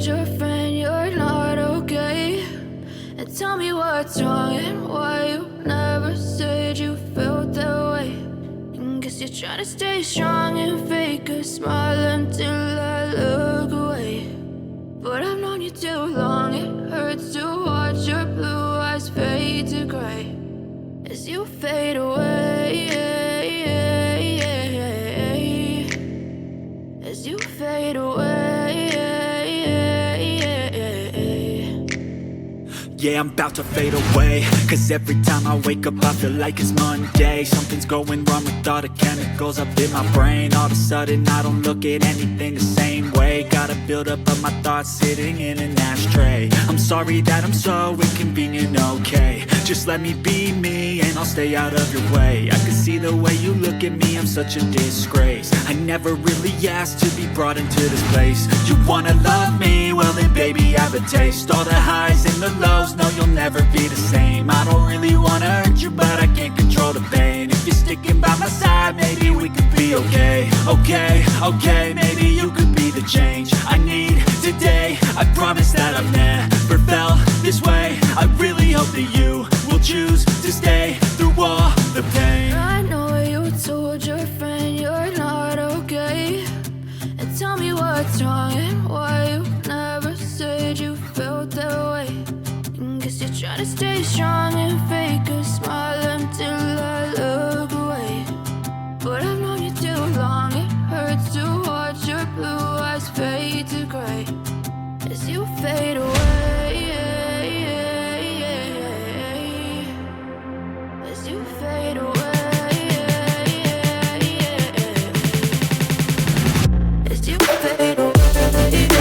told your friend you're not okay? And tell me what's wrong and why you never said you felt that way. And guess you're trying to stay strong and fake a smile until I look away. But I've known you too long, it hurts to watch your blue eyes fade to gray as you fade away, as you fade away. Yeah, I'm about to fade away, cause every time I wake up I feel like it's Monday. Something's going wrong with all the chemicals up in my brain. All of a sudden I don't look at anything the same way. Got a buildup of my thoughts sitting in an ashtray. I'm sorry that I'm so inconvenient, okay? Just let me be me and I'll stay out of your way. I can see the way you look at me, I'm such a disgrace. I never really asked to be brought into this place. You wanna love me? Well then baby I have a taste. All the highs and the lows, no, you'll never be the same. I don't really wanna hurt you, but I can't control the pain. If you're sticking by my side, maybe we could be okay. Okay, maybe you could be the change I need today. I promise that I've never felt this way. I really hope that you will choose to stay through all the pain. I know you told your friend you're not okay. And tell me what's wrong and why you never said you felt that way. Guess you're trying to stay strong and fake a smile until I look away. But I've known you too long, it hurts to watch your blue eyes fade to gray as you fade away, as you fade away, as you fade away.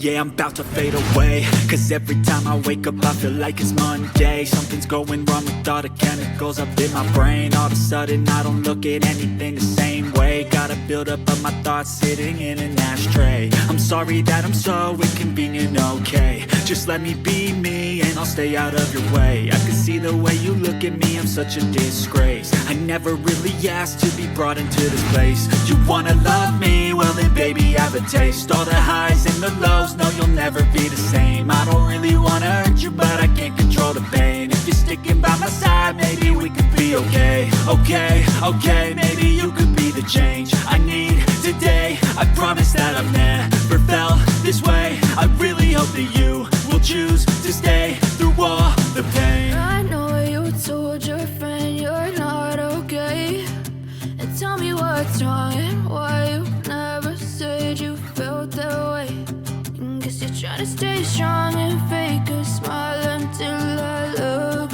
Yeah, I'm about to fade away, cause every time I wake up I feel like it's Monday. Something's going wrong with all the chemicals up in my brain. All of a sudden I don't look at anything the same way. Got a buildup of my thoughts sitting in an ashtray. I'm sorry that I'm so inconvenient, okay. Just let me be me and I'll stay out of your way. I can see the way you look at me, I'm such a disgrace. I never really asked to be brought into this place. You wanna love me? Well then baby have a taste. All the highs and the lows, no you'll never be the same. I don't really wanna hurt you but I can't control the pain. If you're sticking by my side, maybe we could be okay. Okay, maybe you could be the change I need today. I promise that I've never felt this way. I really hope that you will choose to stay through all the pain. I know you told your friend you're not okay, and tell me what's wrong and why you never said you felt that way. Guess you're trying to stay strong and fake a smile until I look